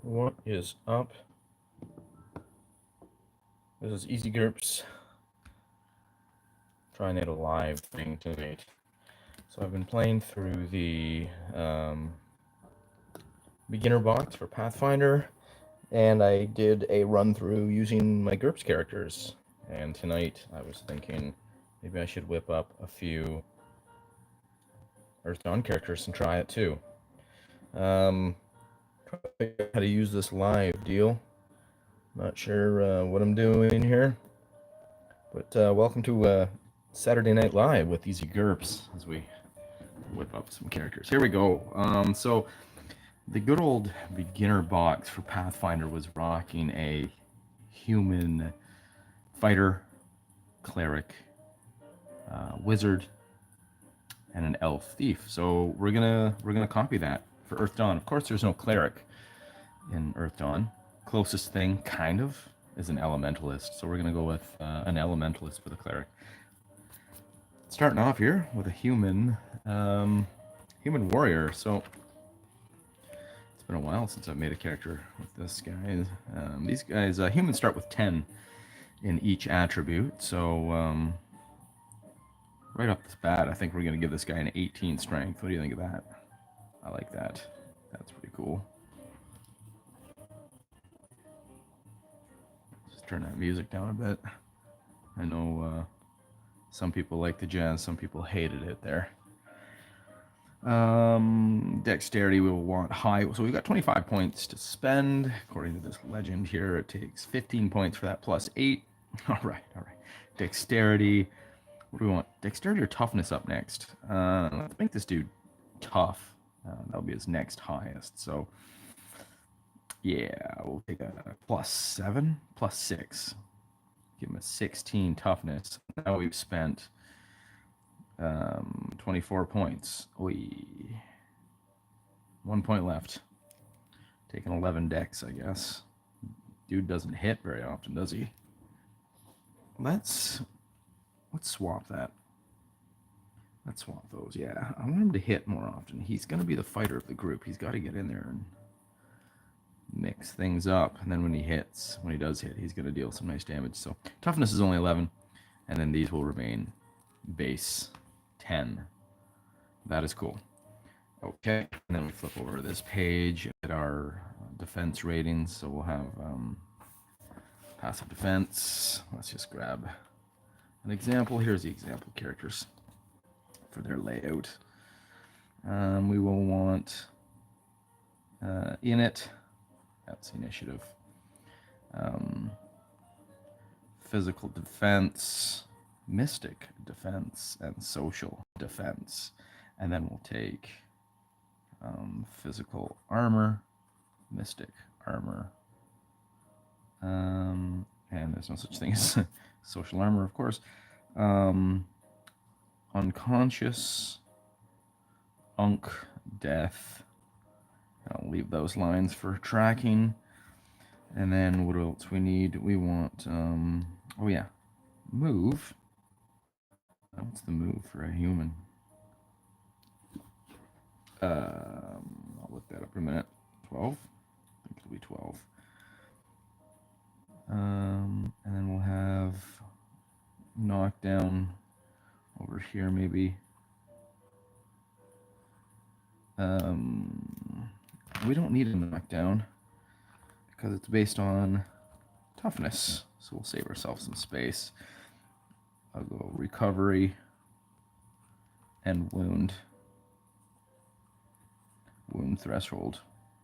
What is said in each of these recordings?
What is up? This is easyGURPS. Trying out a live thing tonight. So I've been playing through the beginner box for Pathfinder, and I did a run through using my GURPS characters. And tonight I was thinking maybe I should whip up a few Earth Dawn characters and try it too. Trying to figure out how to use this live deal. Not sure what I'm doing here. But welcome to Saturday Night Live with easyGURPS as we whip up some characters. Here we go. So the good old beginner box for Pathfinder was rocking a human fighter, cleric, wizard, and an elf thief. So we're gonna copy that for Earth Dawn. Of course, there's no cleric in Earth Dawn. Closest thing, kind of, is an elementalist. So we're gonna go with an elementalist for the cleric. Starting off here with a human warrior. So it's been a while since I've made a character with this guy. These guys, humans start with 10 in each attribute. So right off the bat, I think we're gonna give this guy an 18 strength. What do you think of that? I like that. That's pretty cool. Just turn that music down a bit. I know some people like the jazz, some people hated it there. Dexterity we will want high, so we've got 25 points to spend. According to this legend here, it takes 15 points for that plus 8. All right. Dexterity, what do we want? Dexterity or toughness up next? Let's make this dude tough. That'll be his next highest. So yeah, we'll take a plus 7, plus 6. Give him a 16 toughness. Now we've spent 24 points. Oy. 1 point left. Taking 11 dex, I guess. Dude doesn't hit very often, does he? Let's swap that. Let's swap those. Yeah, I want him to hit more often. He's going to be the fighter of the group. He's got to get in there and mix things up. And then when he does hit, he's going to deal some nice damage. So toughness is only 11. And then these will remain base 10. That is cool. Okay, and then we flip over to this page at our defense ratings. So we'll have passive defense. Let's just grab an example. Here's the example characters for their layout. We will want init. That's initiative. Physical defense, mystic defense, and social defense. And then we'll take physical armor, mystic armor, and there's no such thing as social armor, of course. Unconscious, unk, death. I'll leave those lines for tracking. And then what else we need? We want, oh yeah, move. What's the move for a human? I'll look that up in a minute. 12? I think it'll be 12. And then we'll have knockdown over here maybe. We don't need a knockdown because it's based on toughness. So we'll save ourselves some space. I'll go recovery and wound. Wound threshold.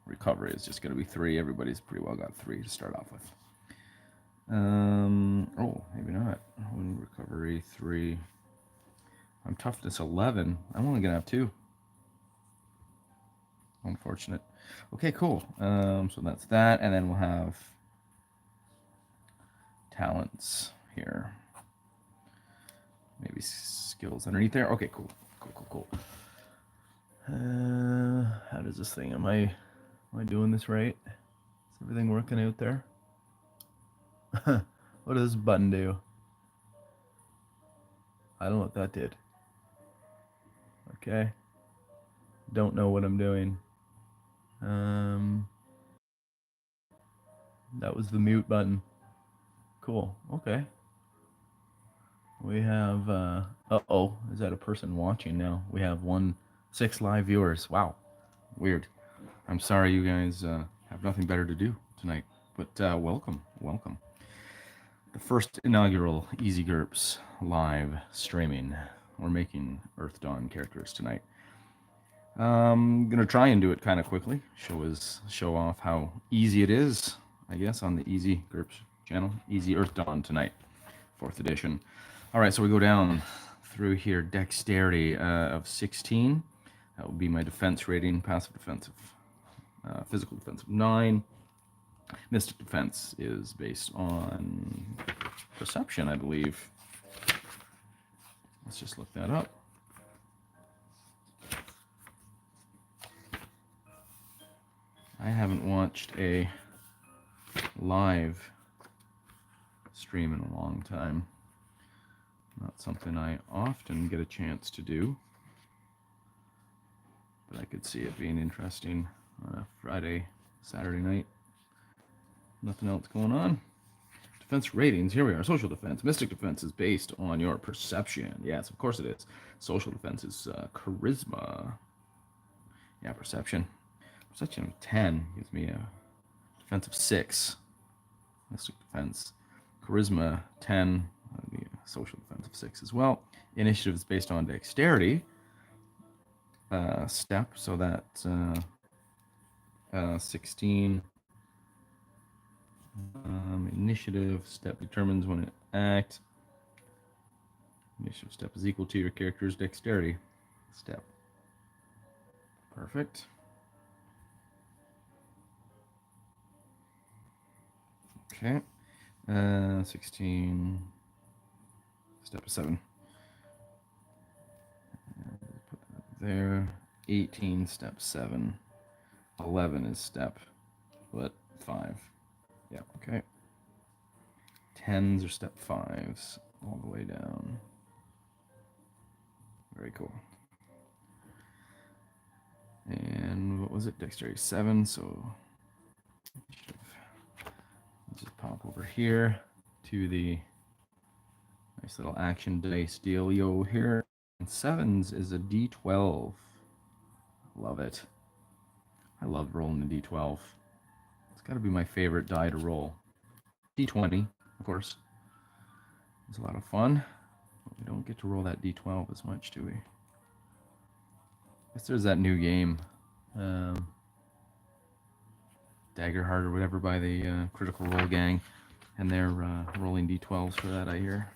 Recovery is just going to be 3. Everybody's pretty well got 3 to start off with. Oh, maybe not. Wound recovery 3. I'm toughness 11. I'm only going to have 2. Unfortunate. Okay, cool. So that's that. And then we'll have talents here. Maybe skills underneath there. Okay, cool. Cool. How does this thing? Am I doing this right? Is everything working out there? What does this button do? I don't know what that did. Okay. Don't know what I'm doing. That was the mute button. Cool. Okay. We have, uh-oh, is that a person watching now? We have 6 live viewers. Wow. Weird. I'm sorry you guys have nothing better to do tonight, but welcome. The first inaugural easyGURPS live streaming. We're making Earth Dawn characters tonight. I'm gonna try and do it kind of quickly. Show off how easy it is, I guess, on the easyGURPS channel. Easy Earth Dawn tonight, 4th edition. All right, so we go down through here. Dexterity of 16. That will be my defense rating. Passive defensive, physical defensive 9. Mystic defense is based on perception, I believe. Let's just look that up. I haven't watched a live stream in a long time. Not something I often get a chance to do, but I could see it being interesting on a Friday, Saturday night. Nothing else going on. Defense ratings, here we are. Social defense. Mystic defense is based on your perception. Yes, of course it is. Social defense is charisma. Yeah, perception. Perception of 10 gives me a defense of 6. Mystic defense. Charisma 10. Social defense of 6 as well. Initiative is based on dexterity. Step, so that's 16. Initiative step determines when it acts. Initiative step is equal to your character's dexterity step. Perfect. Okay. 16. Step 7. Put that there. 18. Step 7. 11 is step 5. Yeah. Okay. 10s are step 5s all the way down. Very cool. And what was it? Dexterity 7. So let's just pop over here to the nice little action dice dealio here. And 7s is a D12. Love it. I love rolling the D12. It's got to be my favorite die to roll. D20, of course. It's a lot of fun. But we don't get to roll that D12 as much, do we? I guess there's that new game, Daggerheart or whatever, by the Critical Role gang, and they're rolling D12s for that, I hear.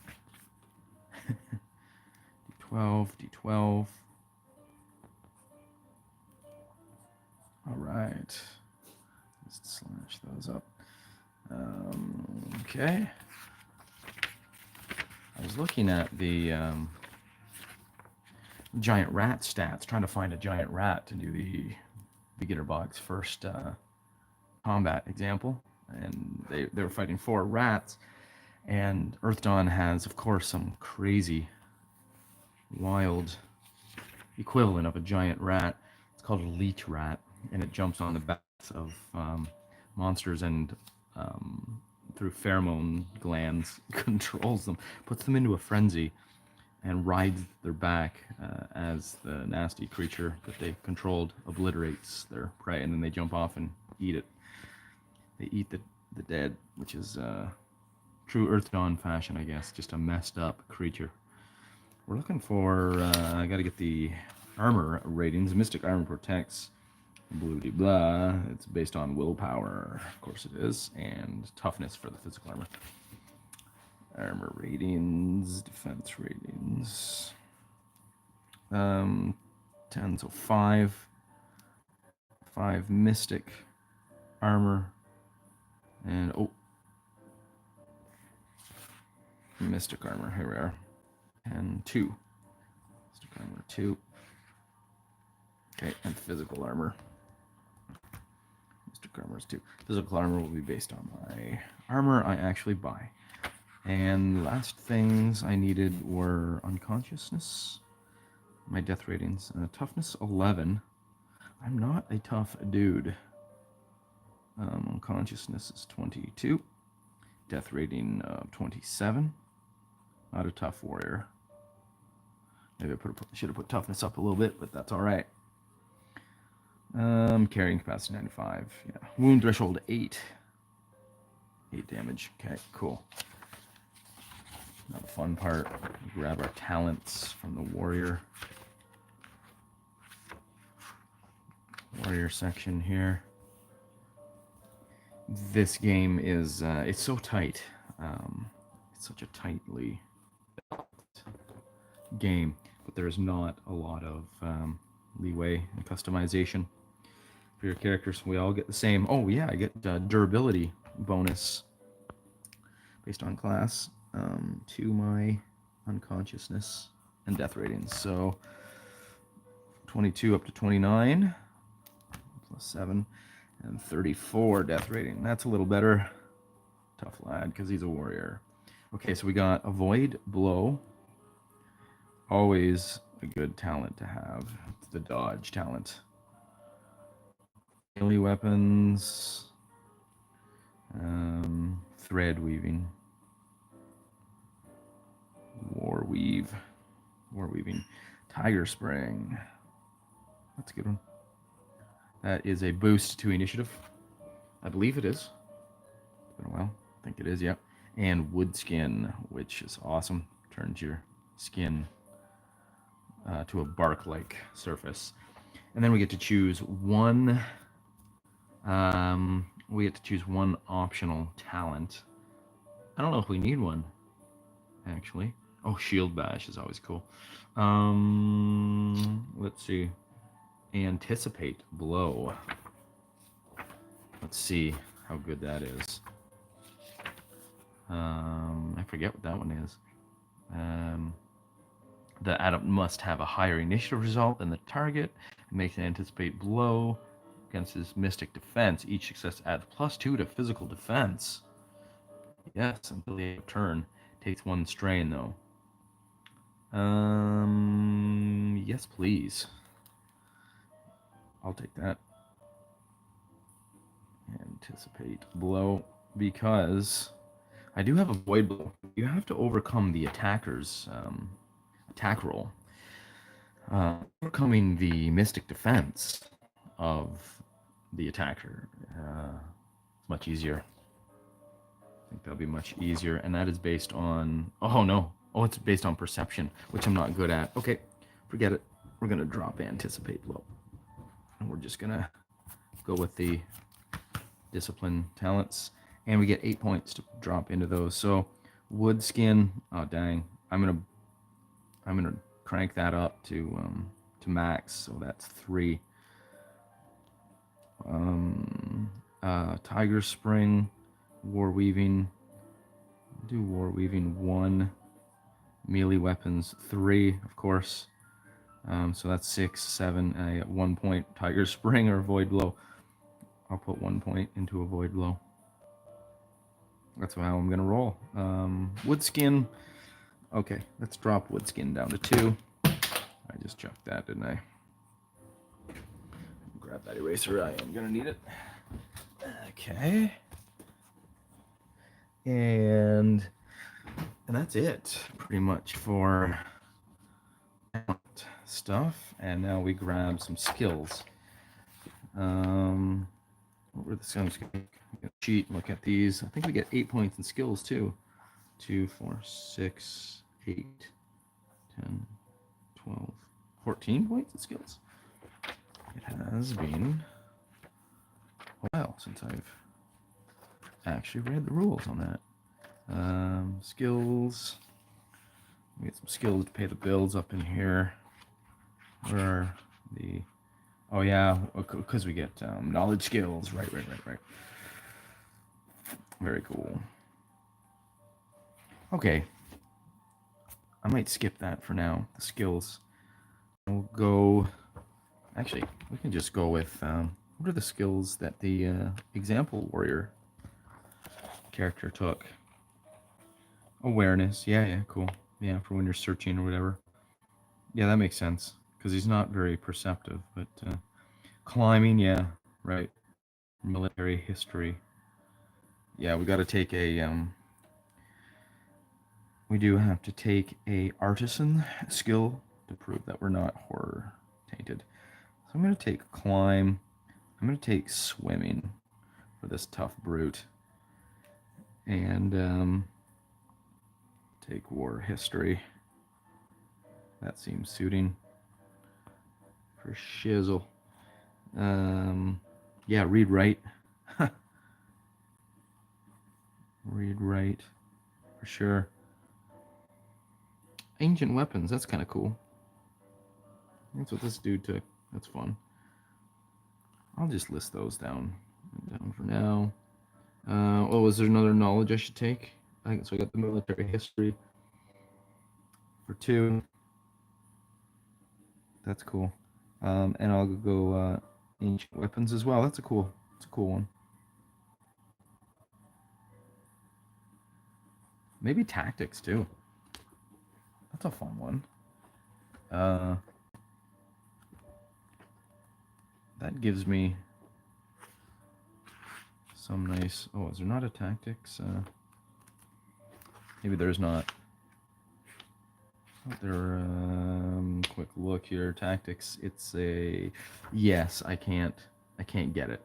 D12. All right. Let's slash those up. Okay. I was looking at the giant rat stats, trying to find a giant rat to do the beginner box first combat example, and they were fighting 4 rats, and Earth Dawn has, of course, some crazy, wild equivalent of a giant rat. It's called a leech rat, and it jumps on the backs of monsters and through pheromone glands controls them, puts them into a frenzy, and rides their back as the nasty creature that they controlled obliterates their prey, and then they jump off and eat it. They eat the dead, which is true Earth Dawn fashion, I guess. Just a messed up creature. We're looking for, I gotta get the armor ratings. Mystic armor protects, blah. It's based on willpower, of course it is, and toughness for the physical armor. Armor ratings, defense ratings. 10, so 5. 5 mystic armor. And, mystic armor, here we are. And 2. Mystic armor 2. Okay, and physical armor. Mystic armor is 2. Physical armor will be based on my armor I actually buy. And last things I needed were unconsciousness, my death ratings, toughness 11. I'm not a tough dude. Unconsciousness is 22. Death rating of 27. Not a tough warrior. Maybe I should have put toughness up a little bit, but that's all right. Carrying capacity 95. Yeah. Wound threshold 8. 8 damage. Okay, cool. Now the fun part. We grab our talents from the warrior section here. This game is it's so tight. It's such a tightly game, but there's not a lot of leeway and customization for your characters. We all get the same. Oh yeah, I get durability bonus based on class to my unconsciousness and death ratings. So 22 up to 29 plus 7 and 34 death rating. That's a little better. Tough lad because he's a warrior. Okay, so we got avoid blow. Always a good talent to have. It's the dodge talent. Melee weapons. Thread weaving. War weaving. Tiger spring. That's a good one. That is a boost to initiative. I believe it is. It's been a while. I think it is, yep. And wood skin, which is awesome. Turns your skin to a bark-like surface. And then we get to choose one. We get to choose one optional talent. I don't know if we need one, actually. Oh, shield bash is always cool. Let's see. Anticipate blow. Let's see how good that is. I forget what that one is. The adept must have a higher initiative result than the target. It makes an anticipate blow against his mystic defense. Each success adds +2 to physical defense. Yes, until the end of turn. Takes 1 strain though. Yes, please. I'll take that. Anticipate blow, because I do have a void blow. You have to overcome the attacker's attack roll. Overcoming the mystic defense of the attacker is much easier. I think that'll be much easier, and that is based on... Oh, no. Oh, it's based on perception, which I'm not good at. Okay, forget it. We're going to drop anticipate blow. And we're just going to go with the discipline talents, and we get 8 points to drop into those. So wood skin, oh dang, I'm gonna crank that up to max, so that's 3. Tiger spring, war weaving, do war weaving 1, melee weapons 3, of course. So that's 6, 7. I get 1 point. Tiger spring or void blow. I'll put 1 point into a void blow. That's how I'm gonna roll. Wood skin. Okay, let's drop wood skin down to 2. I just chucked that, didn't I? Grab that eraser. I am gonna need it. Okay. And that's it, pretty much, for stuff. And now we grab some skills. What were the skills? Cheat and look at these. I think we get 8 points in skills too. 2, 4, 6, 8, 10, 12, 14 points in skills. It has been a while since I've actually read the rules on that. Skills. We get some skills to pay the bills up in here. Where are the... Oh yeah, because we get knowledge skills. Right. Very cool. Okay. I might skip that for now, the skills. We'll go... Actually, we can just go with... what are the skills that the example warrior character took? Awareness. Yeah, cool. Yeah, for when you're searching or whatever. Yeah, that makes sense. Because he's not very perceptive, but... climbing, yeah, right. Military history. Yeah, we got to take a we do have to take a artisan skill to prove that we're not horror tainted. So I'm going to take climb. I'm going to take swimming for this tough brute. And take war history. That seems suiting for shizzle. Yeah, read write. Read write for sure. Ancient weapons, that's kind of cool. That's what this dude took. That's fun. I'll just list those down for now. Oh, was there another knowledge I should take? So I got the military history for 2. That's cool. And I'll go ancient weapons as well. That's a cool one. Maybe tactics too. That's a fun one. That gives me some nice. Oh, is there not a tactics? Maybe there's not. There. Quick look here. Tactics. It's a. Yes, I can't get it.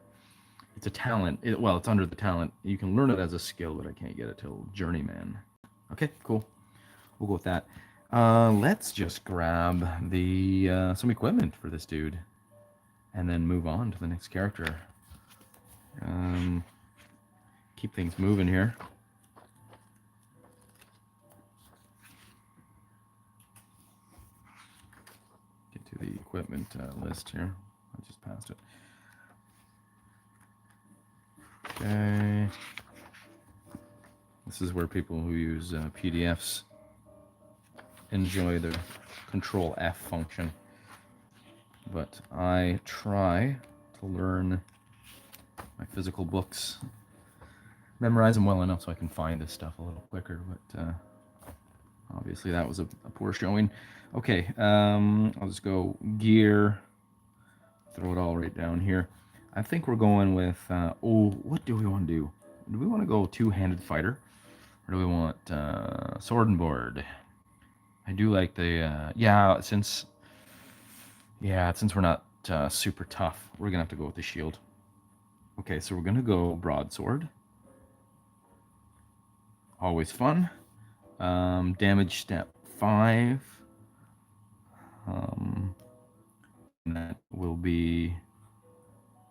It's a talent. Well, it's under the talent. You can learn it as a skill, but I can't get it till journeyman. Okay, cool. We'll go with that. Let's just grab the some equipment for this dude, and then move on to the next character. Keep things moving here. Get to the equipment list here. I just passed it. Okay. This is where people who use PDFs enjoy the Control F function. But I try to learn my physical books, memorize them well enough so I can find this stuff a little quicker. But obviously that was a poor showing. Okay, I'll just go gear, throw it all right down here. I think we're going with, what do we want to do? Do we want to go two-handed fighter? Or do we want sword and board? I do like the, since we're not super tough, we're going to have to go with the shield. Okay, so we're going to go broadsword. Always fun. Damage step 5. And that will be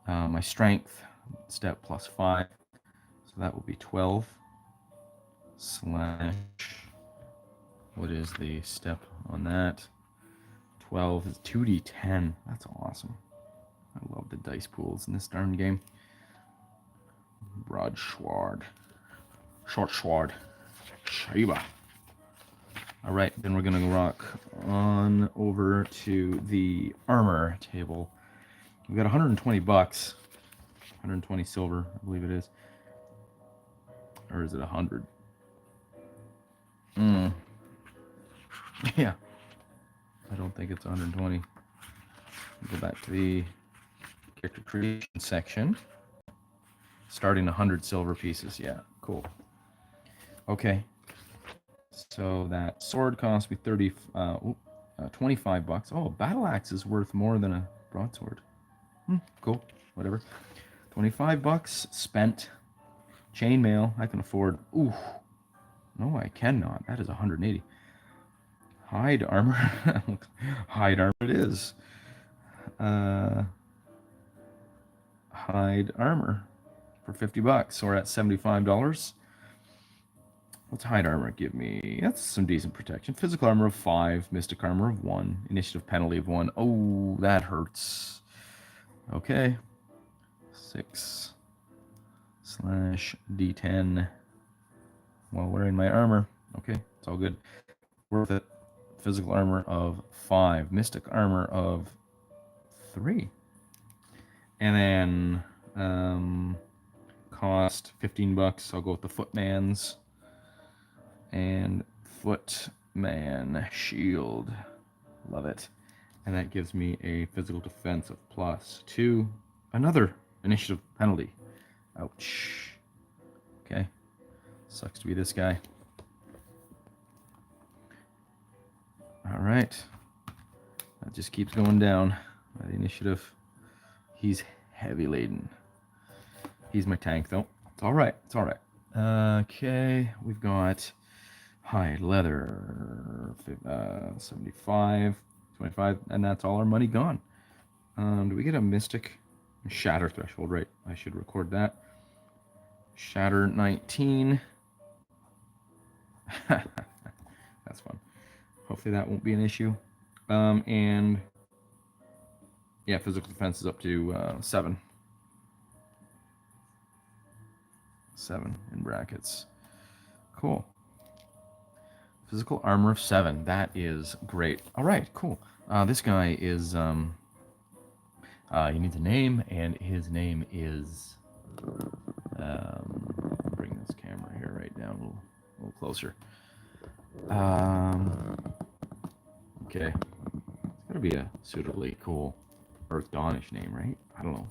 my strength step plus 5. So that will be 12 slash, what is the step on that? 12 is 2d10. That's awesome. I love the dice pools in this darn game. Broadsword. Short sword. Shiba. Alright, then we're gonna rock on over to the armor table. We've got 120 bucks. 120 silver, I believe it is. Or is it 100? Yeah. I don't think it's 120. Go back to the character creation section. Starting 100 silver pieces. Yeah, cool. Okay. So that sword cost me 25 bucks. Oh, a battle axe is worth more than a broadsword. Cool. Whatever. 25 bucks spent. Chainmail, I can afford. Ooh. No, I cannot. That is 180. Hide armor. Hide armor it is. Hide armor for 50 bucks. So we're at $75. What's hide armor give me? That's some decent protection. Physical armor of 5, mystic armor of 1, initiative penalty of 1. Oh, that hurts. Okay. 6 slash D10 while wearing my armor. Okay, it's all good. Worth it. Physical armor of 5, mystic armor of 3. And then cost 15 bucks. I'll go with the footman's. And footman shield. Love it. And that gives me a physical defense of +2. Another initiative penalty. Ouch. Okay. Sucks to be this guy. All right. That just keeps going down. The initiative. He's heavy laden. He's my tank, though. It's all right. It's all right. Okay. We've got hide, leather, 75, 25, and that's all our money gone. Do we get a mystic shatter threshold? Right. I should record that. Shatter 19. That's fun. Hopefully that won't be an issue. And yeah, physical defense is up to 7. 7 in brackets. Cool. Physical armor of 7. That is great. All right, cool. This guy is, he needs a name, and his name is, bring this camera here right down a little closer. Okay. It's got to be a suitably cool Earth Dawnish name, right? I don't know.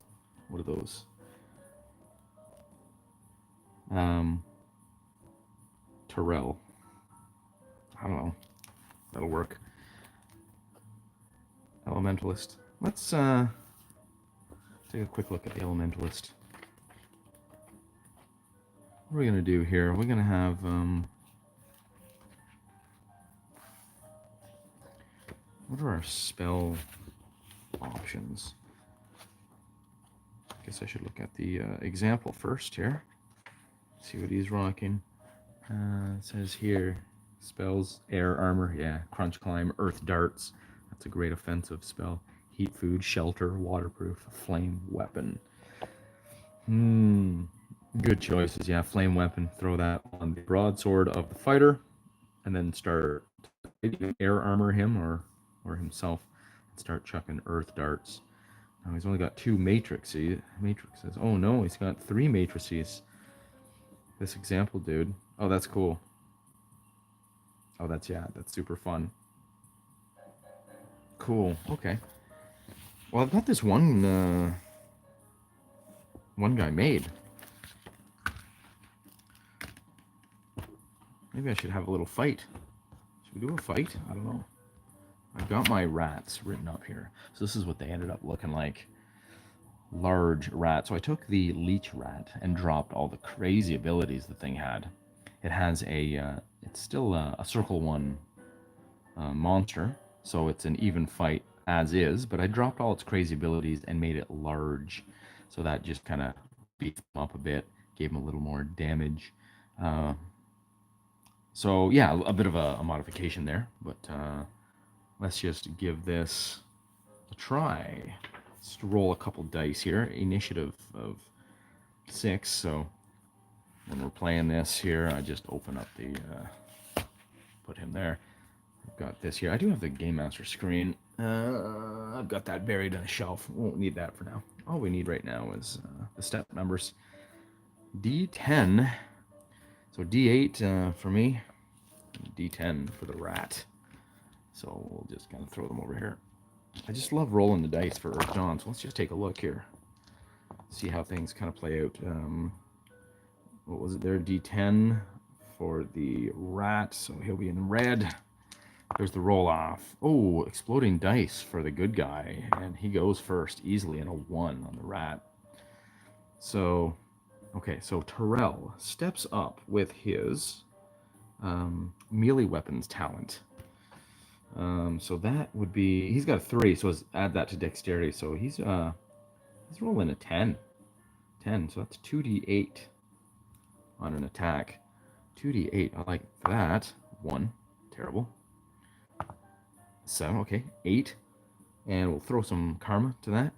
What are those? Terrell. I don't know. That'll work. Elementalist. Let's take a quick look at the Elementalist. What are we gonna do here? We're gonna have what are our spell options? I guess I should look at the example first here. See what he's rocking. It says here, spells, air armor, yeah, crunch climb, earth darts. That's a great offensive spell. Heat food, shelter, waterproof, flame weapon. Good choices. Yeah, flame weapon. Throw that on the broadsword of the fighter, and then start air armor him or himself, and start chucking earth darts. Now he's only got 2 matrices. Oh no, he's got 3 matrices. This example dude. Oh, that's cool. Oh, that's super fun. Cool. Okay. Well, I've got this one guy made. Maybe I should have a little fight. Should we do a fight? I don't know. I've got my rats written up here. So this is what they ended up looking like. Large rat. So I took the leech rat and dropped all the crazy abilities the thing had. It has it's still a circle 1 monster, so it's an even fight as is, but I dropped all its crazy abilities and made it large, so that just kind of beat them up a bit, gave them a little more damage. So yeah, a bit of a modification there, but let's just give this a try. Let's roll a couple dice here. Initiative of 6, so when we're playing this here, I just open up the, put him there. I've got this here. I do have the Game Master screen. I've got that buried on a shelf. Won't need that for now. All we need right now is the step numbers. D10. So D8 for me, D10 for the rat. So we'll just kind of throw them over here. I just love rolling the dice for Earth Dawn, so let's just take a look here. See how things kind of play out. What was it there? D10 for the rat, so he'll be in red. There's the roll off. Oh, exploding dice for the good guy, and he goes first easily in a 1 on the rat. So, okay, so Terrell steps up with his melee weapons talent. So that would be, he's got a 3, so let's add that to dexterity. So he's rolling a 10. 10, so that's 2d8 on an attack. 2d8, I like that. 1, terrible. 7, okay, 8. And we'll throw some karma to that.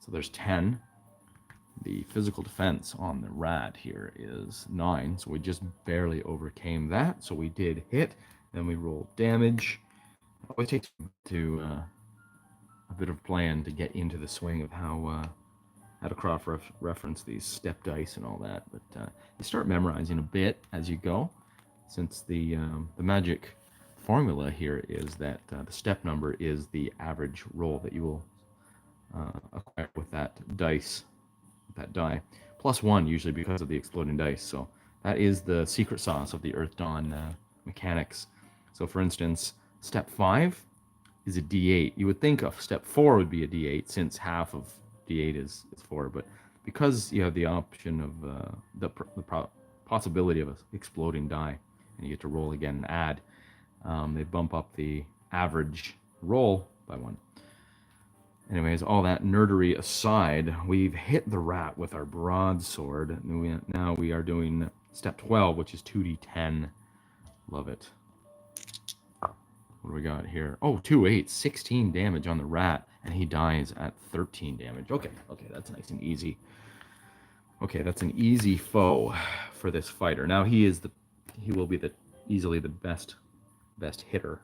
So there's 10. The physical defense on the rat here is 9, so we just barely overcame that. So we did hit, then we rolled damage. It always takes to a bit of plan to get into the swing of how to cross-reference these step dice and all that. But you start memorizing a bit as you go, since the magic formula here is that the step number is the average roll that you will acquire with that dice, that die. +1 usually because of the exploding dice. So that is the secret sauce of the Earth Dawn mechanics. So for instance, step 5 is a D8. You would think of step 4 would be a D8 since half of D8 is 4, but because you have the option of the possibility of an exploding die, and you get to roll again and add, they bump up the average roll by 1. Anyways, all that nerdery aside, we've hit the rat with our broadsword. And now we are doing step 12, which is 2d10. Love it. What do we got here? Oh, 2 8, 16 damage on the rat, and he dies at 13 damage. Okay, that's nice and easy. Okay, that's an easy foe for this fighter. Now he will be easily the best hitter.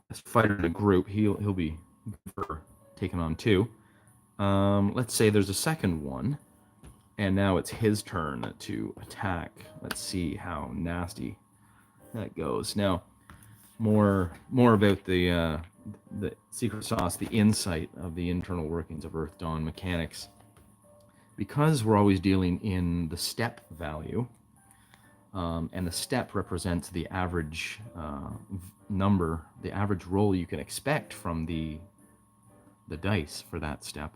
Best fighter in the group. He'll be good for taking on 2. Let's say there's a second one, and now it's his turn to attack. Let's see how nasty that goes. Now, more about the secret sauce, the insight of the internal workings of Earth Dawn mechanics. Because we're always dealing in the step value, and the step represents the average number, the average roll you can expect from the dice for that step,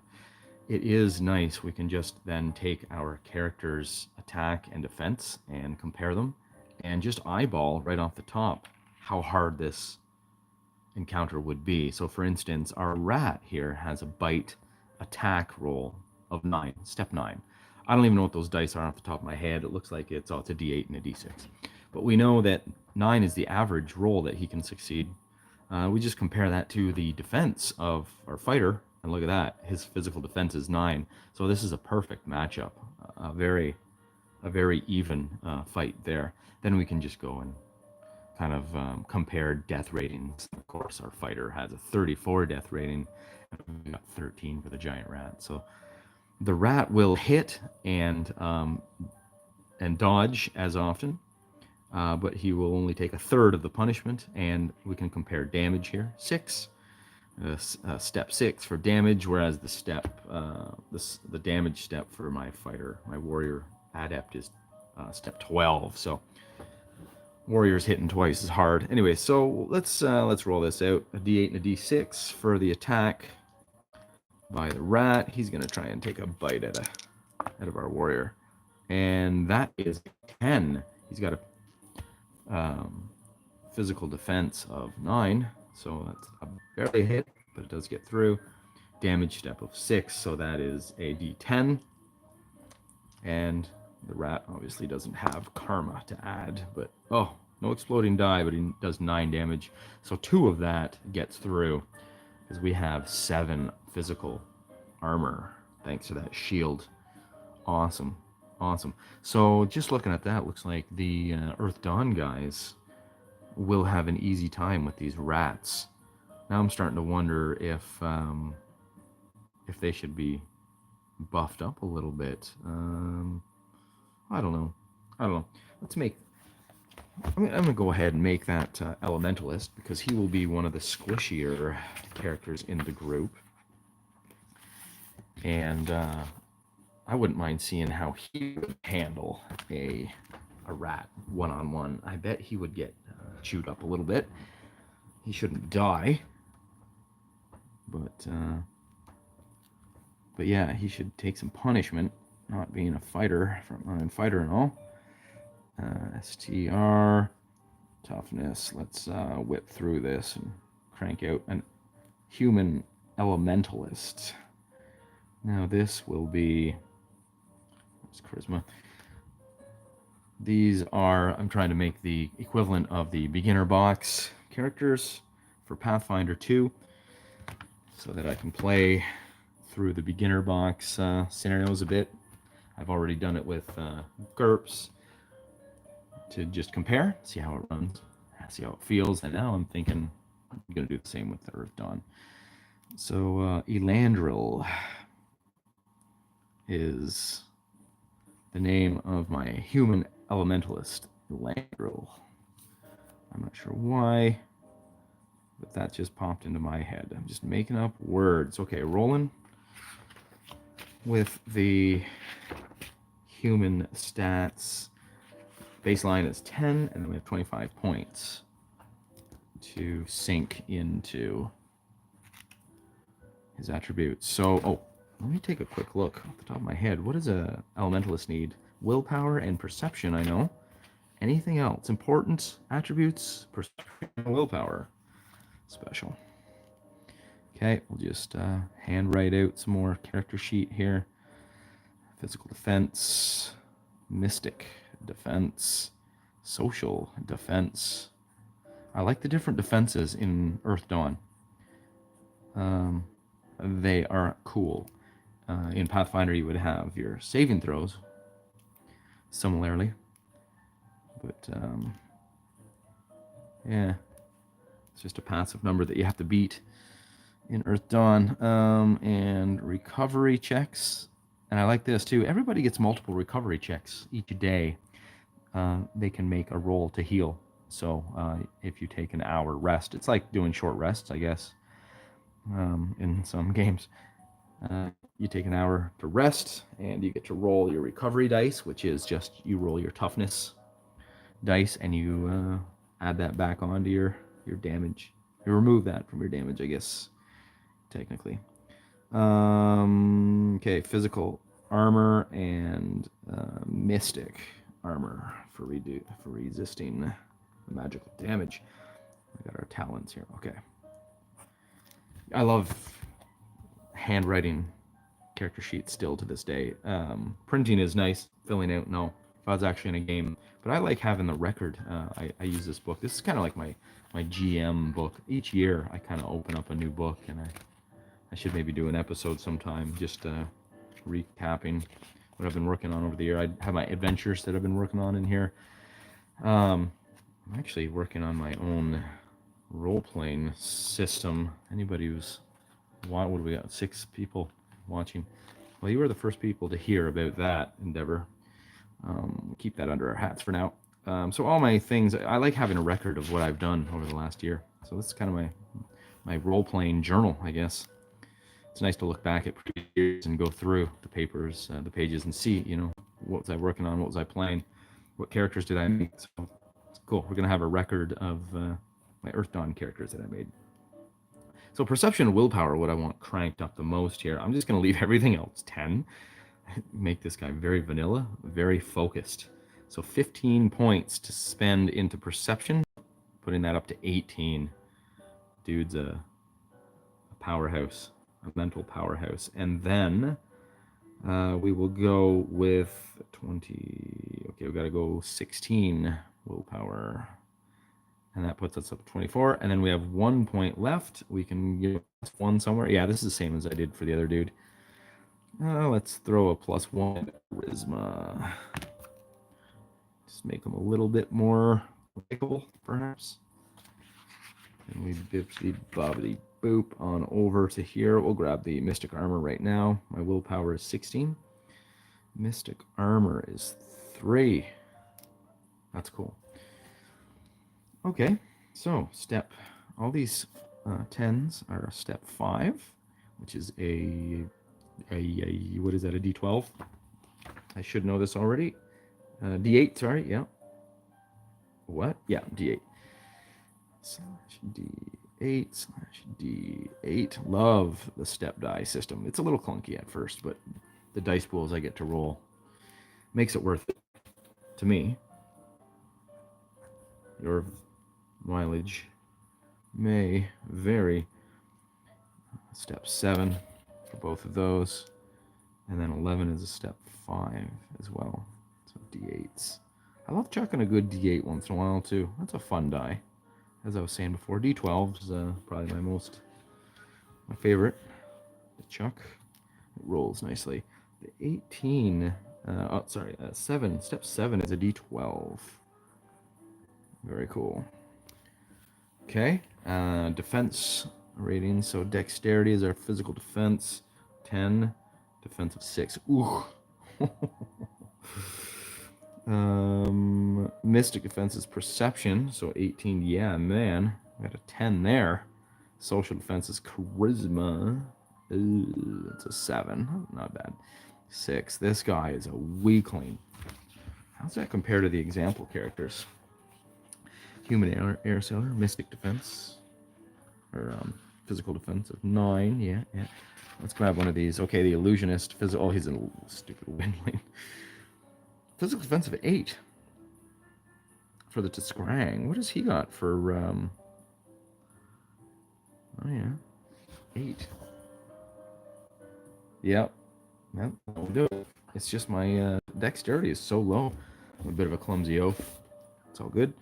it is nice. We can just then take our character's attack and defense and compare them and just eyeball right off the top how hard this encounter would be. So for instance, our rat here has a bite attack roll of 9, step 9. I don't even know what those dice are off the top of my head. It looks like it's a D8 and a D6. But we know that 9 is the average roll that he can succeed. We just compare that to the defense of our fighter, and look at that. His physical defense is 9. So this is a perfect matchup. A very even fight there. Then we can just go and kind of compare death ratings. Of course, our fighter has a 34 death rating, and we got 13 for the giant rat. So the rat will hit and dodge as often, but he will only take a third of the punishment, and we can compare damage here. 6, step 6 for damage, whereas the step, the damage step for my fighter, my warrior adept, is step 12. So warrior's hitting twice as hard. Anyway, so let's roll this out. A D8 and a D6 for the attack by the rat. He's gonna try and take a bite out of our warrior, and that is 10. He's got a physical defense of 9, so that's a barely hit, but it does get through. Damage step of 6, so that is a D10, and the rat obviously doesn't have karma to add, but oh, no exploding die, but he does 9 damage, so 2 of that gets through, because we have 7 physical armor thanks to that shield. Awesome. So just looking at that, looks like the Earth Dawn guys will have an easy time with these rats. Now I'm starting to wonder if they should be buffed up a little bit. I don't know. I'm gonna go ahead and make that Elementalist, because he will be one of the squishier characters in the group, and I wouldn't mind seeing how he would handle a rat one-on-one. I bet he would get chewed up a little bit. He shouldn't die, but yeah, he should take some punishment, not being a fighter, frontline fighter and all. STR, toughness. Let's whip through this and crank out a human elementalist. Now this will be, what's charisma? These are, I'm trying to make the equivalent of the beginner box characters for Pathfinder 2, so that I can play through the beginner box scenarios a bit. I've already done it with GURPS to just compare, see how it runs, see how it feels, and now I'm thinking I'm going to do the same with the Earth Dawn. So Elandril is the name of my human elementalist, Elandril. I'm not sure why, but that just popped into my head. I'm just making up words. Okay, rolling with the human stats. Baseline is 10, and then we have 25 points to sink into his attributes. So, let me take a quick look off the top of my head. What does a elementalist need? Willpower and perception, I know. Anything else? Important attributes, perception, and willpower. Special. Okay, we'll just hand write out some more character sheet here. Physical defense, mystic defense, social defense. I like the different defenses in Earth Dawn. They are cool. In Pathfinder, you would have your saving throws, similarly. But, yeah, it's just a passive number that you have to beat in Earth Dawn. And recovery checks. And I like this, too. Everybody gets multiple recovery checks each day. They can make a roll to heal. So if you take an hour rest, it's like doing short rests, I guess, in some games. You take an hour to rest, and you get to roll your recovery dice, which is just you roll your toughness dice, and you add that back onto your damage. You remove that from your damage, I guess, technically. Okay, physical armor and mystic armor for resisting magical damage. We got our talents here. Okay. I love handwriting character sheets still to this day. Printing is nice, filling out, no. If I was actually in a game, but I like having the record. I use this book. This is kind of like my GM book. Each year I kind of open up a new book, and I should maybe do an episode sometime, just recapping what I've been working on over the year. I have my adventures that I've been working on in here. I'm actually working on my own role-playing system. Anybody who's, what do we got? 6 people watching. Well, you were the first people to hear about that endeavor. Keep that under our hats for now. So all my things, I like having a record of what I've done over the last year. So this is kind of my role-playing journal, I guess. It's nice to look back at previous years and go through the papers, the pages, and see, what was I working on, what was I playing, what characters did I make. So it's cool. We're going to have a record of my Earth Dawn characters that I made. So perception and willpower, what I want cranked up the most here. I'm just going to leave everything else 10. Make this guy very vanilla, very focused. So 15 points to spend into perception, putting that up to 18. Dude's a powerhouse, a mental powerhouse. And then we will go with 20. Okay, we got to go 16 willpower. And that puts us up to 24. And then we have 1 point left. We can get +1 somewhere. Yeah, this is the same as I did for the other dude. Let's throw a +1 charisma. Just make him a little bit more likable, perhaps. And we bipsy bobbity boop on over to here. We'll grab the mystic armor right now. My willpower is 16. Mystic armor is 3. That's cool. Okay, so all these 10s are step 5, which is what is that, a D12? I should know this already. D8, sorry, yeah. What? Yeah, D8. /D8. Love the step die system. It's a little clunky at first, but the dice pools I get to roll makes it worth it to me. Your mileage may vary. Step 7 for both of those, and then 11 is a step 5 as well. So D8s. I love chucking a good D8 once in a while too. That's a fun die. As I was saying before, D12 is probably my favorite to chuck. It rolls nicely. The 18, step 7 is a D12. Very cool. Okay, defense rating. So dexterity is our physical defense, 10, defense of 6. Ooh. Mystic defense is perception, so 18. Yeah, man, I got a 10 there. Social defense is charisma. It's a 7, not bad. 6. This guy is a weakling. How's that compare to the example characters? Human air sailor, mystic defense, or physical defense of 9. Yeah. Let's grab one of these. Okay, the illusionist. Oh, he's a stupid windling. Physical defense of 8 for the Tiskrang. What has he got for? Oh yeah, 8. Yep. That'll do it. It's just my dexterity is so low. I'm a bit of a clumsy oaf. It's all good.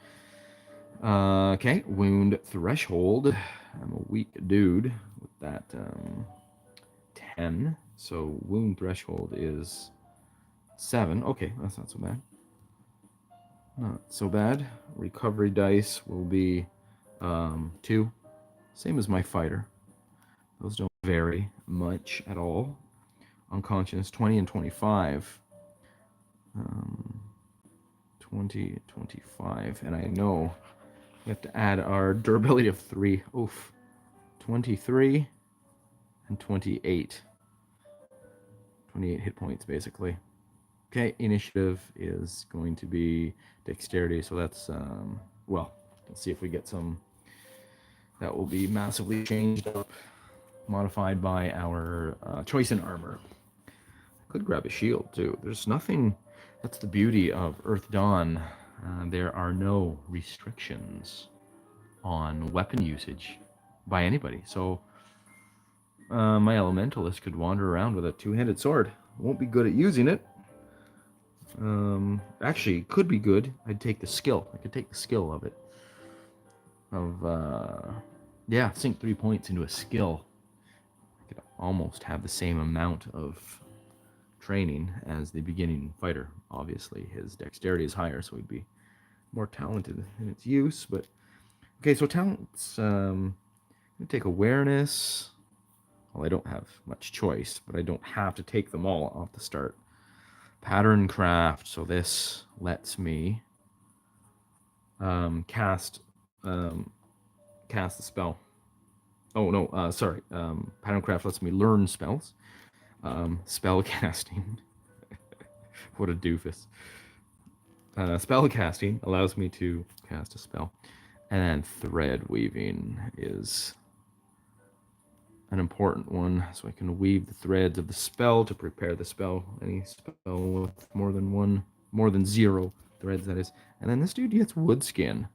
Okay, wound threshold. I'm a weak dude with that 10. So wound threshold is 7. Okay, that's not so bad. Not so bad. Recovery dice will be 2. Same as my fighter. Those don't vary much at all. Unconscious, 20 and 25. 20, 25. And I know we have to add our durability of 3. Oof. 23 and 28. 28 hit points, basically. Okay, initiative is going to be dexterity, so that's, well, let's see if we get some. That will be massively changed up, modified by our choice in armor. I could grab a shield, too. There's nothing, that's the beauty of Earth Dawn. There are no restrictions on weapon usage by anybody, so my elementalist could wander around with a two-handed sword. Won't be good at using it. Actually, could be good. I'd take the skill. I could take the skill of it. Yeah, sink 3 points into a skill. I could almost have the same amount of training as the beginning fighter. Obviously, his dexterity is higher, so he'd be more talented in its use. But okay, so talents. I'm gonna take awareness. Well, I don't have much choice, but I don't have to take them all off the start. Pattern craft. So this lets me cast the spell. Oh no, sorry. Pattern craft lets me learn spells. Spell casting. What a doofus. Spell casting allows me to cast a spell, and then thread weaving is an important one, so I can weave the threads of the spell to prepare the spell. Any spell with more than 0 threads, that is. And then this dude gets wood skin,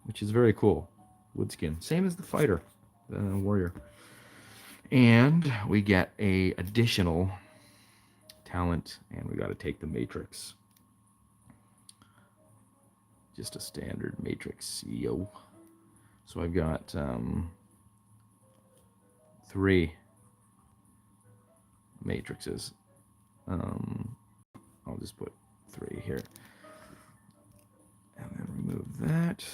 which is very cool. Wood skin, same as the fighter, the warrior. And we get a additional talent, and we got to take the matrix. Just a standard matrix, yo. So I've got 3 matrices. I'll just put 3 here. And then remove that.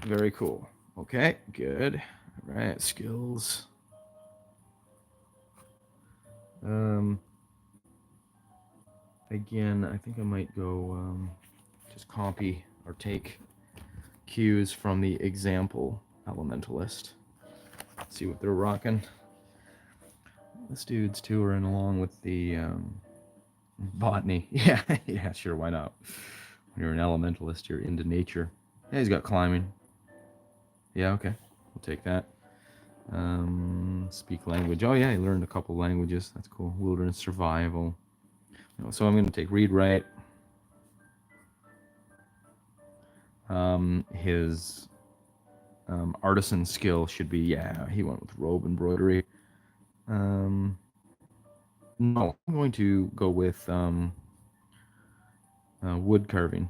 Very cool. Okay, good. All right, skills. Again, I think I might go just copy or take cues from the example elementalist. See what they're rocking. This dude's touring along with the botany. Yeah, yeah, sure, why not? When you're an elementalist, you're into nature. Yeah, he's got climbing. Yeah, okay, we'll take that. Speak language. Oh yeah, he learned a couple languages. That's cool. Wilderness survival. So I'm going to take read write. His artisan skill should be, yeah, he went with robe embroidery. No, I'm going to go with wood carving.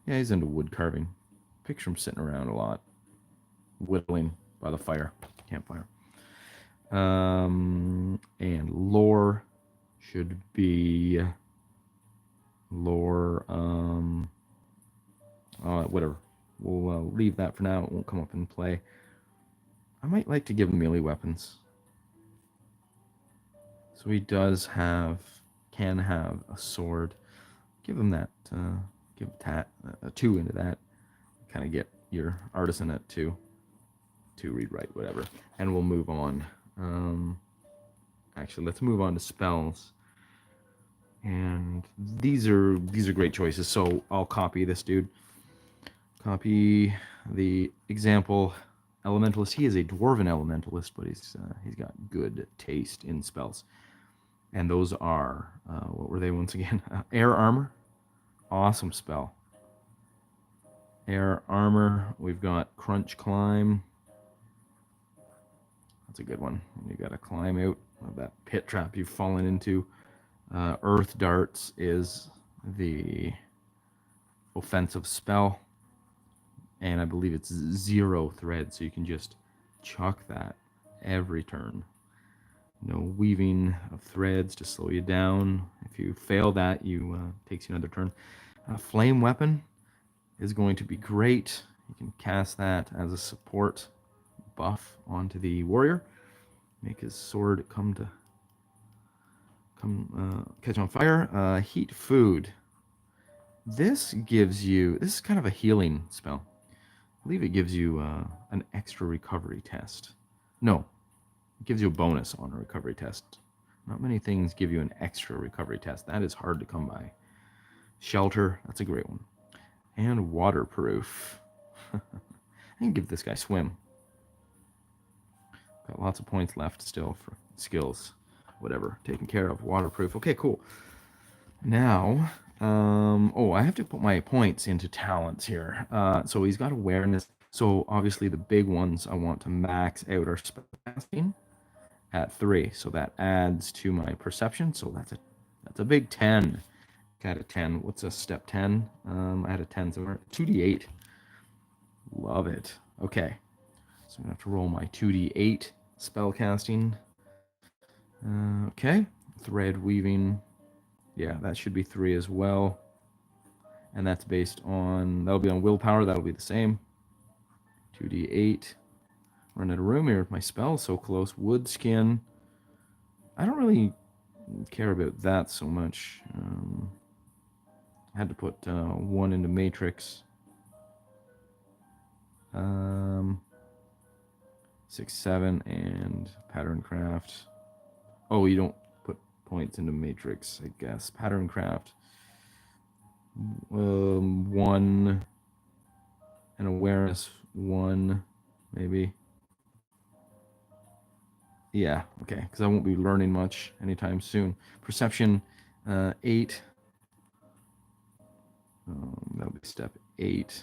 Yeah, he's into wood carving. Picture him sitting around a lot, whittling by the campfire. And lore should be lore. Whatever. We'll leave that for now. It won't come up in play. I might like to give him melee weapons. So he can have a sword. Give him that. Give a 2 into that. Kind of get your artisan at 2. 2 read write, whatever. And we'll move on. Actually, let's move on to spells. And these are great choices. So I'll copy this dude. Copy the example elementalist. He is a dwarven elementalist, but he's got good taste in spells. And those are what were they once again? Air armor, awesome spell. Air armor. We've got crunch climb. That's a good one. You got to climb out of that pit trap you've fallen into. Earth darts is the offensive spell, and I believe it's 0 thread, so you can just chuck that every turn. No weaving of threads to slow you down. If you fail that, you takes you another turn. Flame weapon is going to be great. You can cast that as a support buff onto the warrior. Make his sword catch on fire. Heat food. This is kind of a healing spell. I believe it gives you an extra recovery test. No, it gives you a bonus on a recovery test. Not many things give you an extra recovery test. That is hard to come by. Shelter, that's a great one. And waterproof. I can give this guy swim. Got lots of points left still for skills. Whatever, taken care of. Waterproof. Okay, cool. Now, I have to put my points into talents here. So he's got awareness. So obviously the big ones I want to max out our spellcasting at 3. So that adds to my perception. So that's a big 10. Got a 10. What's a step 10? I had a 10 somewhere. 2d8. Love it. Okay. So I'm going to have to roll my 2d8 spellcasting. Okay. Thread weaving. Yeah, that should be 3 as well. And that's based on, that'll be on willpower. That'll be the same. 2d8. Run out of room here with my spell. So close. Wood skin. I don't really care about that so much. I had to put 1 into matrix. 6, 7, and pattern craft. Oh, you don't put points into matrix, I guess. Pattern craft. 1 and awareness 1, maybe. Yeah, okay, because I won't be learning much anytime soon. Perception 8. That'll be step 8.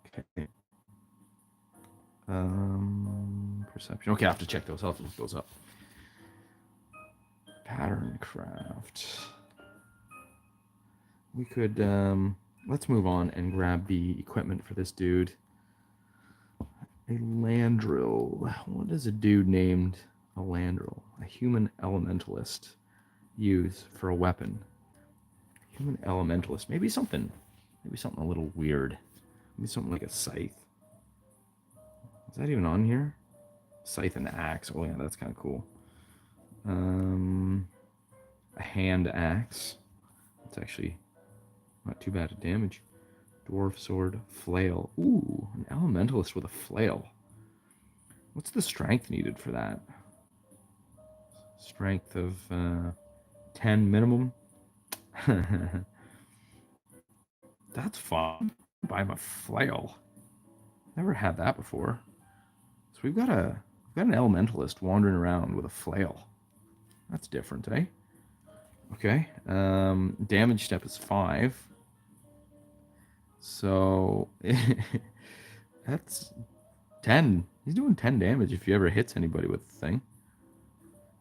Okay. Perception. Okay, I have to check those. I'll have to look those up. Pattern craft. We could, let's move on and grab the equipment for this dude. A Landrill. What does a dude named Landrill, a human elementalist, use for a weapon? Human elementalist. Maybe something a little weird. Maybe something like a scythe. Is that even on here? Scythe and axe. Oh yeah, that's kind of cool. A hand axe. It's actually not too bad at damage. Dwarf sword, flail. Ooh, an elementalist with a flail. What's the strength needed for that? Strength of 10 minimum. That's fun. Buy him a flail. Never had that before. So we've got an elementalist wandering around with a flail. That's different, eh? Okay. Damage step is 5. So that's 10. He's doing 10 damage if he ever hits anybody with the thing.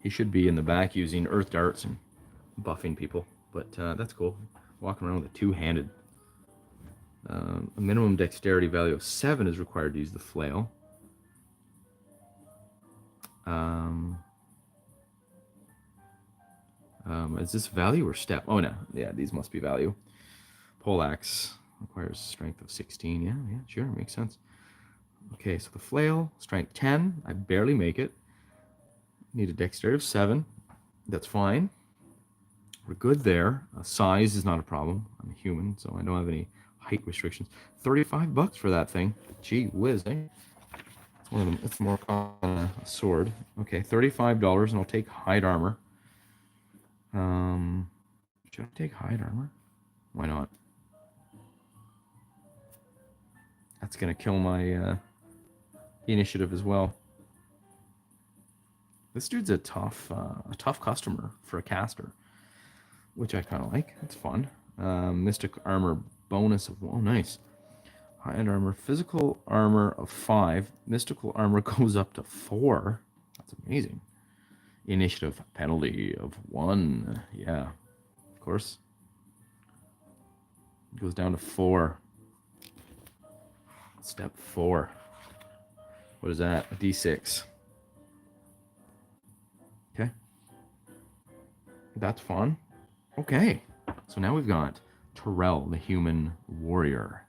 He should be in the back using earth darts and buffing people, but that's cool. Walking around with a two-handed. A minimum dexterity value of 7 is required to use the flail. Is this value or step? Oh no, yeah, these must be value. Poleaxe requires strength of 16. Yeah, sure, makes sense. Okay, so the flail, strength 10. I barely make it. Need a dexterity of 7. That's fine. We're good there. Size is not a problem. I'm a human, so I don't have any height restrictions. $35 for that thing. Gee whiz, eh? It's It's more common a sword. Okay, $35, and I'll take hide armor. Should I take hide armor? Why not? That's gonna kill my initiative as well. This dude's a tough customer for a caster, which I kind of like. It's fun. Mystic armor bonus of, oh nice. Hide armor, physical armor of 5. Mystical armor goes up to 4. That's amazing. Initiative penalty of 1. Yeah, of course. It goes down to 4. Step 4. What is that? A D6. Okay. That's fun. Okay. So now we've got Terrell, the human warrior.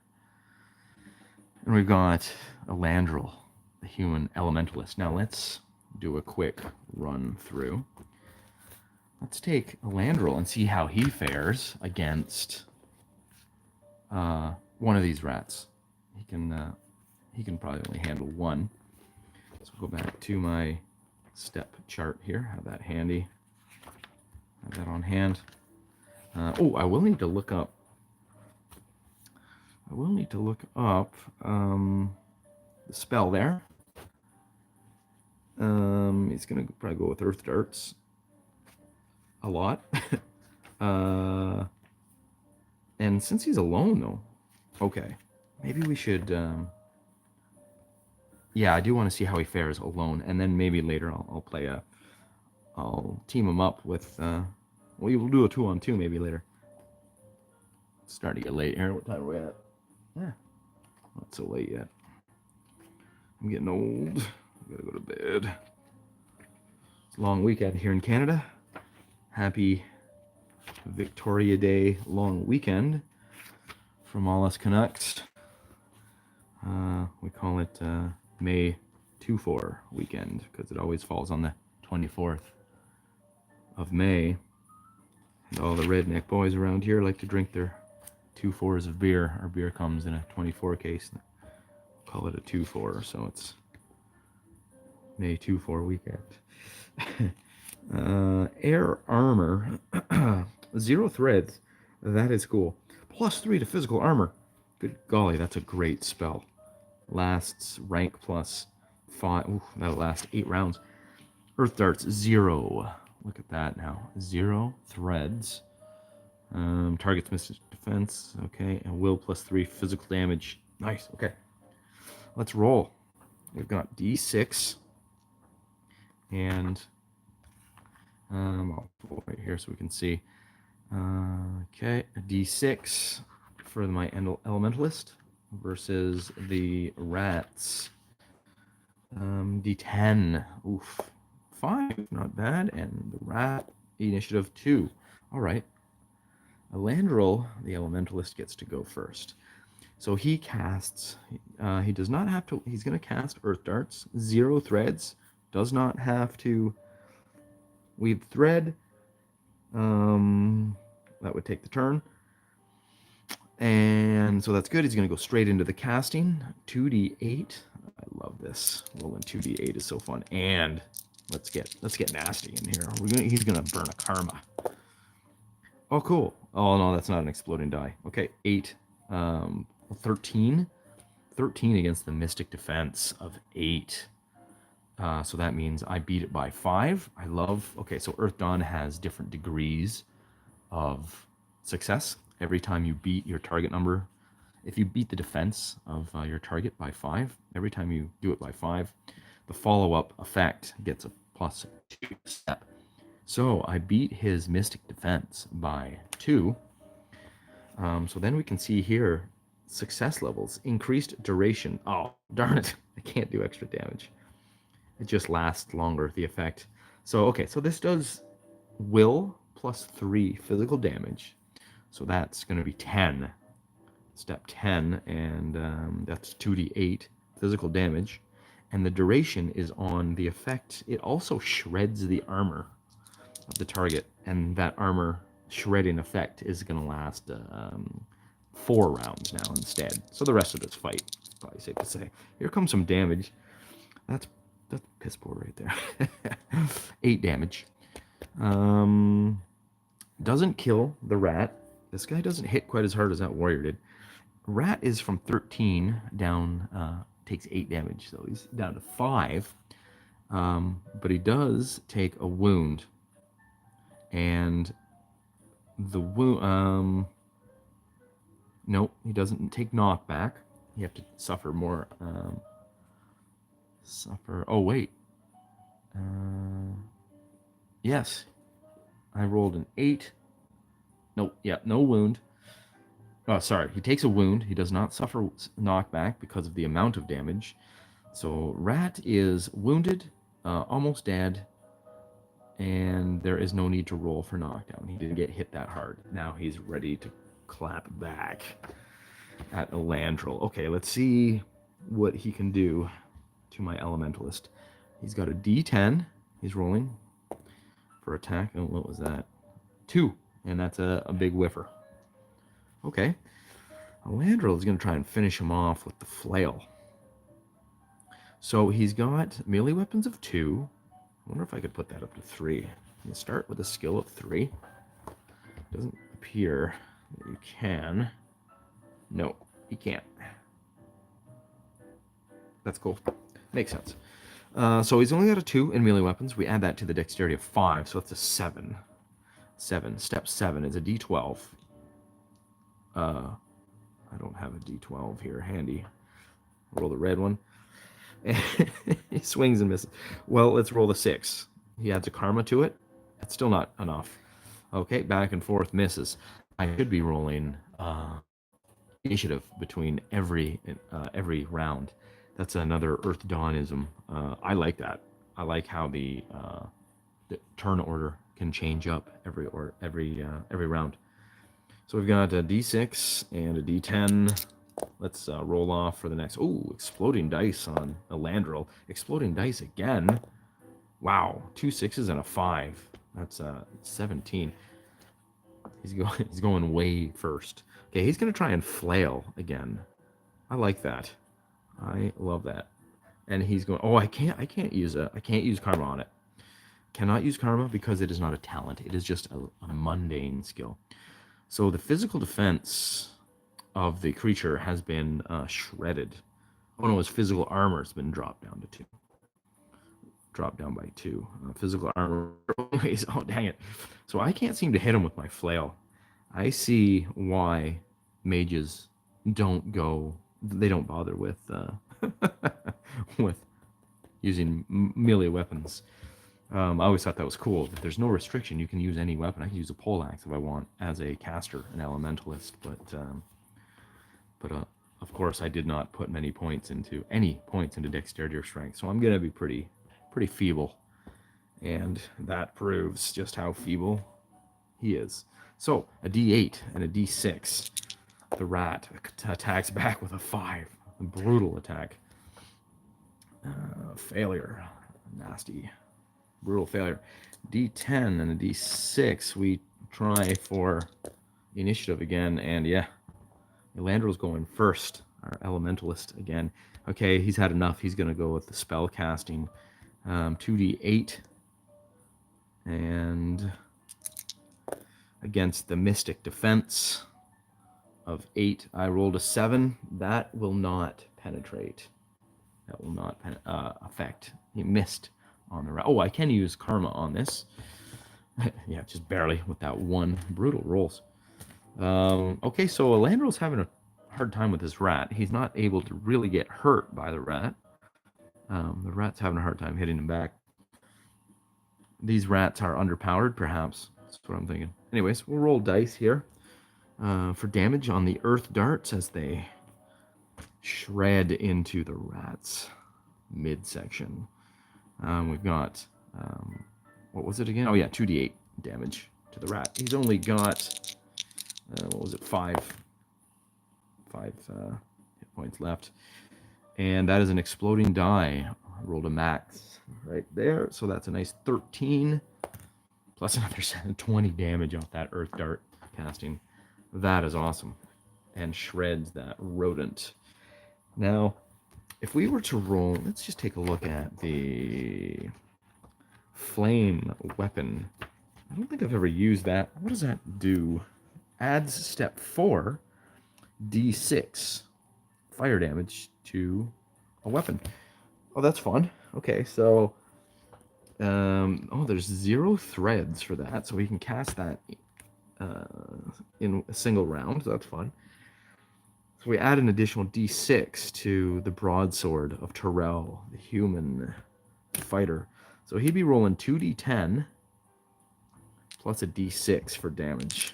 And we've got Elandril, the human elementalist. Now let's do a quick run through. Let's take Elandril and see how he fares against one of these rats. He can probably only handle one. So I'll go back to my step chart here. Have that handy. Have that on hand. Oh, I will need to look up. The spell there. He's gonna probably go with Earth Darts. A lot. And since he's alone, though, okay, maybe we should. Yeah, I do want to see how he fares alone, and then maybe later I'll team him up with. We'll do a 2-on-2 maybe later. It's starting to get late here. What time are we at? Yeah, not so late yet. I'm getting old. I gotta go to bed. It's a long weekend here in Canada. Happy Victoria Day long weekend from all us Canucks. We call it May 2-4 weekend because it always falls on the 24th of May. And all the redneck boys around here like to drink their 2-4s of beer. Our beer comes in a 24 case. Call it a 2-4, so it's May 2-4 weekend. Air armor, 0 threads. That is cool. +3 to physical armor. Good golly, that's a great spell. Lasts rank +5. Ooh, that'll last 8 rounds. Earth darts, 0. Look at that now. 0 threads. Targets mystic defense. Okay, and will +3 physical damage. Nice. Okay, let's roll. We've got D6 and I'll put it right here so we can see. Okay, a D6 for my elementalist versus the rats. D10. Oof. 5, not bad. And the rat, initiative 2. All right. Elandril, the elementalist, gets to go first. So he casts, he does not have to, he's going to cast Earth Darts. 0 threads. Does not have to weave thread. That would take the turn. And so that's good. He's going to go straight into the casting. 2d8. I love this. Rolling 2d8 is so fun. And let's get nasty in here. He's going to burn a karma. Oh, cool. Oh, no, that's not an exploding die. Okay, 8. 13. 13 against the mystic defense of 8. So that means I beat it by 5. I love... Okay, so Earth Dawn has different degrees of success. Every time you beat your target number, if you beat the defense of your target by 5, every time you do it by 5, the follow-up effect gets a +2 step. So I beat his mystic defense by 2. So then we can see here, success levels, increased duration. Oh, darn it. I can't do extra damage. It just lasts longer, the effect. So, okay, so this does will +3 physical damage. So that's going to be 10. Step 10, and that's 2d8 physical damage. And the duration is on the effect. It also shreds the armor of the target, and that armor shredding effect is going to last 4 rounds now instead. So the rest of it's fight, probably safe to say. Here comes some damage. That's piss poor right there. 8 damage. Doesn't kill the rat. This guy doesn't hit quite as hard as that warrior did. Rat is from 13 down, takes 8 damage, so he's down to 5. But he does take a wound. And the wound, nope, he doesn't take knockback. You have to suffer more, oh wait. Yes, I rolled an 8. Nope, yeah, no wound. Oh, sorry, he takes a wound. He does not suffer knockback because of the amount of damage. So Rat is wounded, almost dead, and there is no need to roll for knockdown. He didn't get hit that hard. Now he's ready to clap back at Elandril. Okay, let's see what he can do to my Elementalist. He's got a D10. He's rolling for attack. Oh, what was that? 2, and that's a big whiffer. Okay. Elandril is going to try and finish him off with the flail. So he's got melee weapons of 2. I wonder if I could put that up to 3. You start with a skill of 3. Doesn't appear that you can. No, you can't. That's cool. Makes sense. So he's only got a 2 in melee weapons. We add that to the dexterity of 5, so it's a 7. 7. Step 7 is a D12. I don't have a D12 here handy. Roll the red one. He swings and misses. Well, let's roll the 6. He adds a karma to it. That's still not enough. Okay, back and forth, misses. I should be rolling initiative between every round. That's another Earth Dawnism. I like that. I like how the turn order can change up every round. So we've got a D6 and a D10. Let's roll off for the next. Oh, exploding dice on Elandril. Exploding dice again. Wow, 2 6s and a 5. That's 17. He's going way first. Okay, he's gonna try and flail again. I like that. I love that. And he's going. Oh, I can't use karma on it. Cannot use karma because it is not a talent. It is just a mundane skill. So the physical defense of the creature has been shredded. Oh no, his physical armor has been dropped down to 2. Dropped down by 2. Physical armor. Anyways, oh dang it. So I can't seem to hit him with my flail. I see why mages don't go. They don't bother with with using melee weapons. I always thought that was cool. If there's no restriction, you can use any weapon. I can use a poleaxe if I want as a caster, an elementalist. But of course, I did not put any points into dexterity or strength. So I'm gonna be pretty feeble, and that proves just how feeble he is. So a D8 and a D6. The rat attacks back with a 5. A brutal attack. Failure. Nasty. Brutal failure. D10 and a D6. We try for initiative again, and yeah, Elandril's going first. Our elementalist again. Okay, he's had enough. He's gonna go with the spell casting. 2D8, and against the mystic defense of 8, I rolled a 7. That will not penetrate. That will not affect. He missed on the. Oh, I can use karma on this. Yeah, just barely with that 1. Brutal rolls. Okay, so Elandril's having a hard time with his rat. He's not able to really get hurt by the rat. The rat's having a hard time hitting him back. These rats are underpowered, perhaps. That's what I'm thinking. Anyways, we'll roll dice here for damage on the earth darts as they shred into the rat's midsection. We've got, what was it again? Oh yeah, 2d8 damage to the rat. He's only got, what was it, 5 hit points left. And that is an exploding die. I rolled a max right there. So that's a nice 13 plus another 20 damage off that earth dart casting. That is awesome. And shreds that rodent. Now, if we were to roll, let's just take a look at the flame weapon. I don't think I've ever used that. What does that do? Adds step 4, d6 fire damage to a weapon. Oh, that's fun. Okay, so oh, there's 0 threads for that, so we can cast that in a single round. So that's fun. So we add an additional d6 to the broadsword of Terrell, the human fighter. So he'd be rolling 2d10 plus a d6 for damage.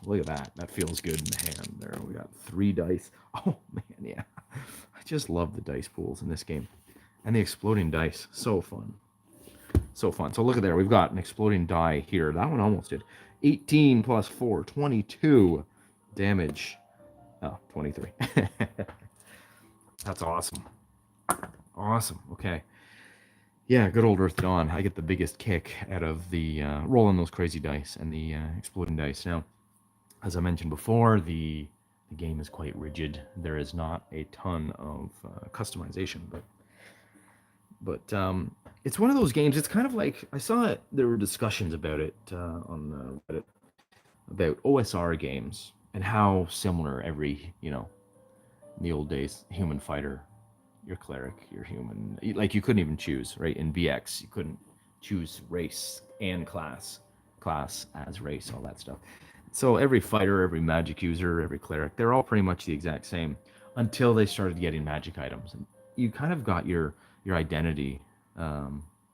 Look at that. That feels good in the hand. There, we got 3 dice. Oh, man, yeah. I just love the dice pools in this game. And the exploding dice. So fun. So fun. So look at there. We've got an exploding die here. That one almost did. 18 plus 4, 22 damage. Oh, 23. That's awesome. Awesome. Okay. Yeah, good old Earth Dawn. I get the biggest kick out of the rolling those crazy dice and the exploding dice. Now, as I mentioned before, the game is quite rigid. There is not a ton of customization, but it's one of those games. It's kind of like, I saw it. There were discussions about it on Reddit about OSR games and how similar every, in the old days, human fighter, your cleric, your human, like you couldn't even choose, right? In BX, you couldn't choose race and class as race, all that stuff. So every fighter, every magic user, every cleric, they're all pretty much the exact same until they started getting magic items. And you kind of got your identity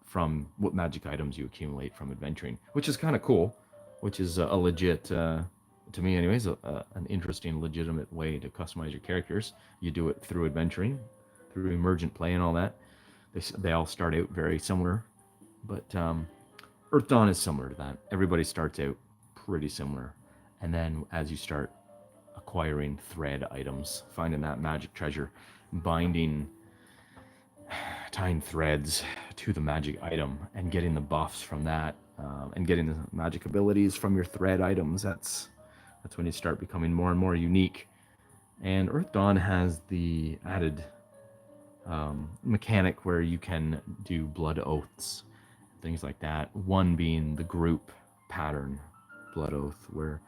from what magic items you accumulate from adventuring, which is kind of cool, which is a legit, to me anyways, an interesting, legitimate way to customize your characters. You do it through adventuring, through emergent play and all that. They all start out very similar, but Earth Dawn is similar to that. Everybody starts out pretty similar. And then as you start acquiring thread items, finding that magic treasure, tying threads to the magic item and getting the buffs from that, and getting the magic abilities from your thread items, that's when you start becoming more and more unique. And Earth Dawn has the added mechanic where you can do blood oaths, things like that. One being the group pattern blood oath, where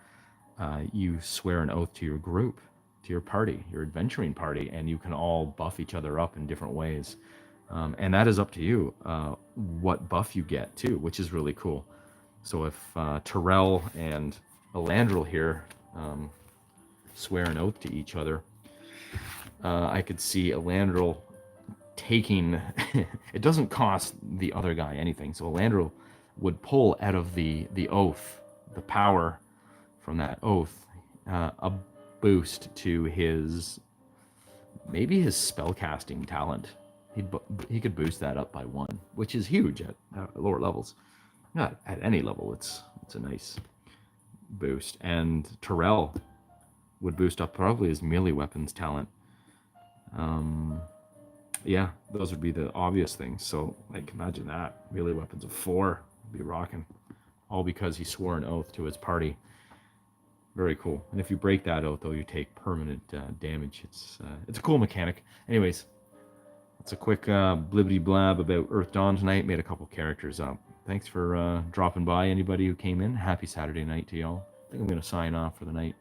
you swear an oath to your group, to your party, your adventuring party, and you can all buff each other up in different ways. And that is up to you what buff you get too, which is really cool. So if Terrell and Elandril here swear an oath to each other, I could see Elandril taking it doesn't cost the other guy anything, so Elandril would pull out of the oath, the power from that oath, a boost to maybe his spellcasting talent. He could boost that up by 1, which is huge at lower levels. Not at any level, it's a nice boost. And Terrell would boost up probably his melee weapons talent. Yeah, those would be the obvious things. So, like, imagine that. Melee weapons of 4 would be rocking. All because he swore an oath to his party. Very cool. And if you break that oath, though, you take permanent damage. It's a cool mechanic. Anyways, it's a quick blibbity blab about Earth Dawn tonight. Made a couple characters up. Thanks for dropping by, anybody who came in. Happy Saturday night to y'all. I think I'm going to sign off for the night.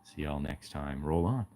See y'all next time. Roll on.